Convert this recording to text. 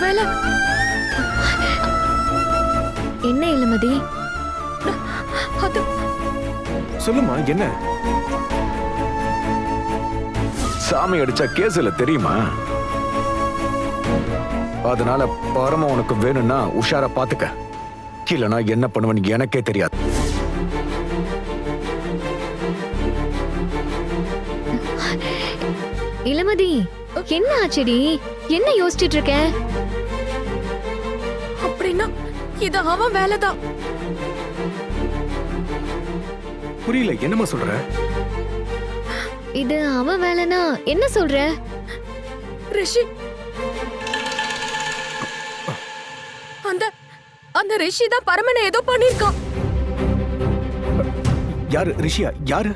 ஒருவேளை என்ன இளமதி? அது சொல்லுமா, என்ன? சாமி அடிச்சா கேஸ் இல்ல தெரியுமா? அதனால பரம உனக்கு வேணும்னா உஷாரா பாத்துக்க, இல்லனா என்ன பண்ணுவேன்னு எனக்கே தெரியாது. இளமதி, என்ன ஆச்சுடி? என்ன யோசிச்சுட்டு இருக்க? அப்படின்னா இது அவன் வேலைதான். புரியல, என்னமா சொல்ற? இது அவன் வேலைனா என்ன சொல்ற? ரிஷி, அந்த அந்த ரிஷி தான் பரமனை ஏதோ பண்ணிருக்கான். யாரு ரிஷியா? யாரு?